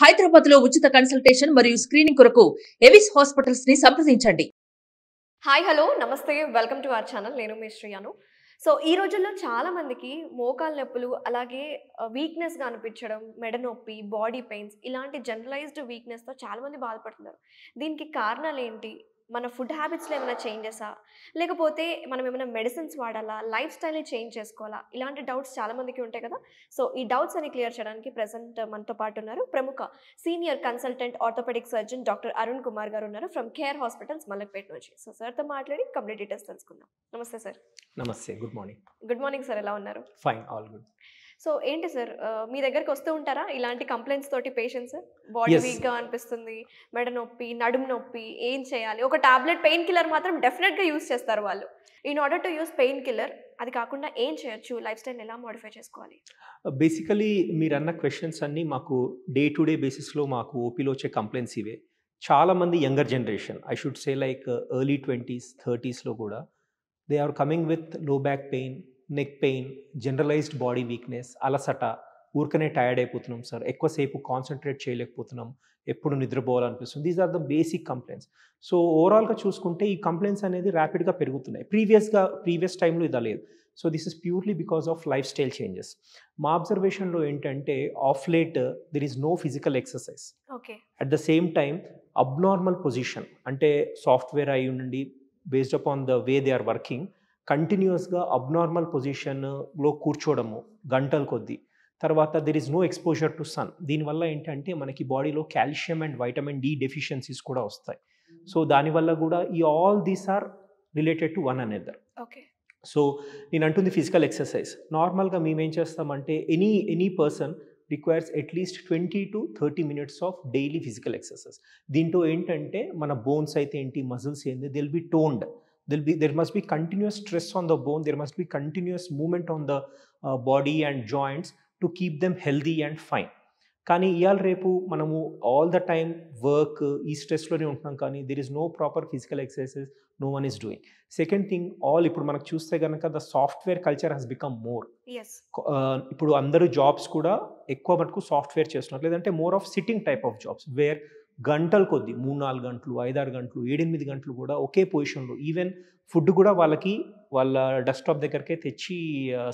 హైదరాబాద్ లో ఉచిత కన్సల్టేషన్ మరియు స్క్రీనింగ్ కొరకు ఎవిస్ హాస్పిటల్స్ ని సంప్రదించండి. హాయ్ హలో నమస్తే వెల్కమ్ టు అవర్ ఛానల్. నేను మీ శ్రీయాను. సో ఈ రోజుల్లో చాలా మందికి మోకాలు నొప్పులు అలాగే వీక్నెస్గా అనిపించడం, మెడ నొప్పి, బాడీ పెయిన్స్ ఇలాంటి జనరలైజ్డ్ వీక్నెస్తో చాలామంది బాధపడుతున్నారు. దీనికి కారణాలు ఏంటి? మన ఫుడ్ హ్యాబిట్స్లో ఏమైనా చేంజెసా, లేకపోతే మనం ఏమైనా మెడిసిన్స్ వాడాలా, లైఫ్ స్టైల్ని చేంజ్ చేసుకోవాలా, ఇలాంటి డౌట్స్ చాలామందికి ఉంటాయి కదా. సో ఈ డౌట్స్ అని క్లియర్ చేయడానికి ప్రెసెంట్ మనతో పాటు ఉన్నారు ప్రముఖ senior consultant orthopaedic surgeon doctor Arun Kumar గారు ఉన్నారు ఫ్రమ్ కేర్ హాస్పిటల్స్ మల్లక్పేట నుంచి. సో సార్తో మాట్లాడి కంప్లీట్ డీటెయిల్స్ తెలుసుకుందాం. నమస్తే సార్. నమస్తే, good morning. Good morning sir, ఎలా ఉన్నారు? Fine, all good. సో ఏంటి సార్, మీ దగ్గరికి వస్తూ ఉంటారా ఇలాంటి కంప్లైంట్స్ తోటి పేషెంట్స్? బాడీ వీక్గా అనిపిస్తుంది, మెడ నొప్పి, నడుము నొప్పి, ఏం చేయాలి? ఒక టాబ్లెట్ పెయిన్ కిల్లర్ మాత్రం డెఫినెట్గా యూస్ చేస్తారు వాళ్ళు. In order to use pain killer అది కాకుండా ఏం చేయొచ్చు? లైఫ్ స్టైల్ ఎలా మోడిఫై చేసుకోవాలి? బేసికలీ మీరు అన్న క్వశ్చన్స్ అన్నీ మాకు డే టు డే బేసిస్లో మాకు ఓపీలో వచ్చే కంప్లైంట్స్ ఇవే. చాలామంది younger generation, I should say like early 20s 30sలో కూడా they are coming with low back pain, neck pain, generalised body weakness, అలసట, ఊరికనే టైర్డ్ అయిపోతున్నాం సార్, ఎక్కువసేపు కాన్సన్ట్రేట్ చేయలేకపోతున్నాం, ఎప్పుడు నిద్రపోవాలనిపిస్తుంది. These are the basic complaints. So ఓవరాల్గా చూసుకుంటే ఈ కంప్లైంట్స్ అనేది ర్యాపిడ్గా పెరుగుతున్నాయి. ప్రీవియస్ టైంలో ఇది లేదు. So this is purely because of lifestyle changes. మా అబ్జర్వేషన్లో ఏంటంటే of late there is no physical exercise. Okay. At the same time abnormal position, అంటే సాఫ్ట్వేర్ అయి ఉండి based upon the way they are working, కంటిన్యూస్గా abnormal పొజిషన్లో కూర్చోవడము గంటల కొద్దీ. తర్వాత there is no exposure to sun. దీనివల్ల ఏంటంటే మనకి బాడీలో calcium and vitamin D deficiencies కూడా వస్తాయి. సో దానివల్ల కూడా ఈ all these are related to one another. Okay. So నేను అంటుంది ఫిజికల్ ఎక్సర్సైజ్. నార్మల్గా మేమేం చేస్తామంటే any person requires at least 20 to 30 minutes of daily physical exercise. దీంట్లో ఏంటంటే మన బోన్స్ అయితే ఏంటి, మజిల్స్ ఏంటి, they'll be toned. There must be continuous stress on the bone, there must be continuous movement on the body and joints to keep them healthy and fine. కానీ ఇవాళ రేపు మనము ఆల్ ద టైమ్ వర్క్, ఈ స్ట్రెస్లోనే ఉంటున్నాం, కానీ there is no proper physical exercises, no one is doing. Second thing, ఇప్పుడు మనకు చూస్తే కనుక the software culture has become more. ఇప్పుడు అందరూ జాబ్స్ కూడా ఎక్కువ మటుకు సాఫ్ట్వేర్ చేస్తున్నారు, లేదంటే more of sitting type of jobs where గంటల కొద్ది 3-4 గంటలు, 5-6 గంటలు, 7-8 గంటలు కూడా ఒకే పొజిషన్లో, ఈవెన్ ఫుడ్ కూడా వాళ్ళ డెస్క్టాప్ దగ్గరకే తెచ్చి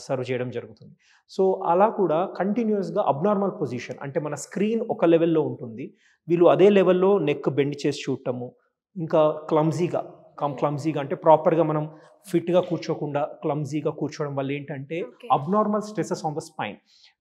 సర్వ్ చేయడం జరుగుతుంది. సో అలా కూడా కంటిన్యూస్గా అబ్నార్మల్ పొజిషన్, అంటే మన స్క్రీన్ ఒక లెవెల్లో ఉంటుంది, వీళ్ళు అదే లెవెల్లో నెక్ బెండ్ చేసి చూడటము, ఇంకా క్లమ్జీగా అంటే ప్రాపర్గా మనం ఫిట్గా కూర్చోకుండా క్లమ్జీగా కూర్చోవడం వల్ల ఏంటంటే abnormal stresses on the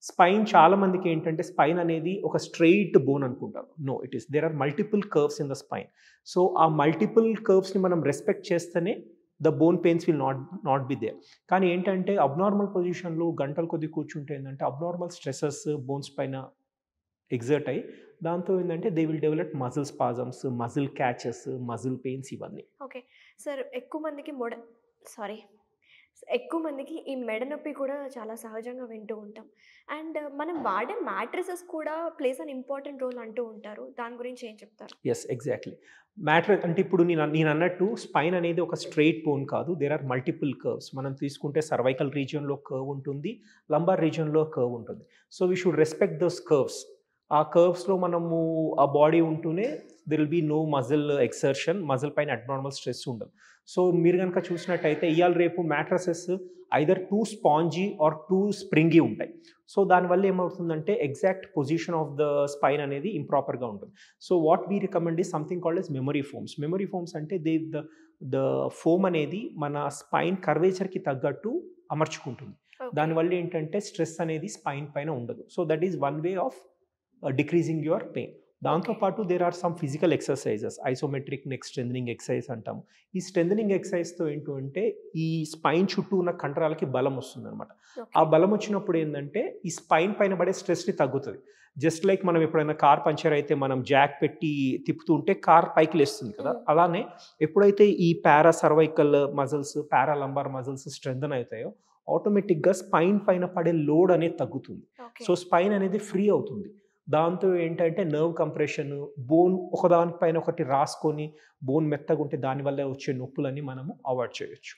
spine చాలా మందికి ఏంటంటే స్పైన్ అనేది ఒక స్ట్రెయిట్ బోన్ అనుకుంటారు. No, it is there are multiple curves in the spine. So ఆ మల్టిపుల్ కర్వ్స్ని మనం రెస్పెక్ట్ చేస్తేనే the bone pains will not be there. కానీ ఏంటంటే అబ్నార్మల్ పొజిషన్లో గంటల కొద్ది కూర్చుంటే ఏంటంటే అబ్నార్మల్ స్ట్రెసెస్ బోన్స్ పైన ఎగ్జర్ట్ అయ్యి దాంతో ఏంటంటే they will develop muscle spasms, muscle catches, muscle pains, ఇవన్నీ. ఓకే సార్, ఎక్కువ మందికి ఈ మెడ నొప్పి కూడా చాలా సహజంగా వింటూ ఉంటాం. అండ్ మనం వాడే మ్యాట్రెసెస్ కూడా ప్లేస్ అన్ ఇంపార్టెంట్ రోల్ అంటూ ఉంటారు. దాని గురించి ఏం చెప్తారు? Yes, exactly. మ్యాట్రెస్ అంటే ఇప్పుడు నేను అన్నట్టు స్పైన్ అనేది ఒక స్ట్రెయిట్ బోన్ కాదు, దేర్ ఆర్ మల్టిపుల్ కర్వ్స్. మనం తీసుకుంటే సర్వైకల్ రీజియన్లో కర్వ్ ఉంటుంది, లంబార్ రీజియన్లో కర్వ్ ఉంటుంది. So we should respect those curves. ఆ కర్వ్స్లో మనము ఆ బాడీ ఉంటూనే there will be no muscle exertion, muscle పైన అబ్నార్మల్ స్ట్రెస్ ఉండదు. సో మీరు కనుక చూసినట్టయితే ఇవాళ రేపు mattresses either too spongy or too springy ఉంటాయి. సో దానివల్ల ఏమవుతుందంటే exact position of the spine అనేది ఇంప్రాపర్గా ఉంటుంది. So what we recommend is something called as memory firms. Memory firms అంటే ద ఫోమ్ అనేది మన స్పైన్ కర్వేచర్కి తగ్గట్టు అమర్చుకుంటుంది. దానివల్ల ఏంటంటే స్ట్రెస్ అనేది స్పైన్ పైన ఉండదు. So that is one way of decreasing your pain. దాంతోపాటు there are some physical exercises, isometric neck strengthening exercise అంటాము. ఈ స్ట్రెంథనింగ్ ఎక్సర్సైజ్తో ఏంటంటే ఈ స్పైన్ చుట్టూ ఉన్న కండరాలకి బలం వస్తుంది అనమాట. ఆ బలం వచ్చినప్పుడు ఏంటంటే ఈ స్పైన్ పైన పడే స్ట్రెస్ని తగ్గుతుంది. జస్ట్ లైక్ మనం ఎప్పుడైనా కార్ పంచర్ అయితే మనం జాక్ పెట్టి తిప్పుతూ ఉంటే కార్ పైకి లేస్తుంది కదా, అలానే ఎప్పుడైతే ఈ పారా సర్వైకల్ మజిల్స్, పారా లంబార్ మజిల్స్ స్ట్రెంథన్ అవుతాయో ఆటోమేటిక్గా స్పైన్ పైన పడే లోడ్ అనేది తగ్గుతుంది. సో స్పైన్ అనేది ఫ్రీ అవుతుంది. దాంతో ఏంటంటే నర్వ్ కంప్రెషన్, బోన్ ఒకదానిపైన ఒకటి రాసుకొని బోన్ మెత్తగా ఉంటే దానివల్ల వచ్చే నొప్పులని మనము అవాయిడ్ చేయొచ్చు.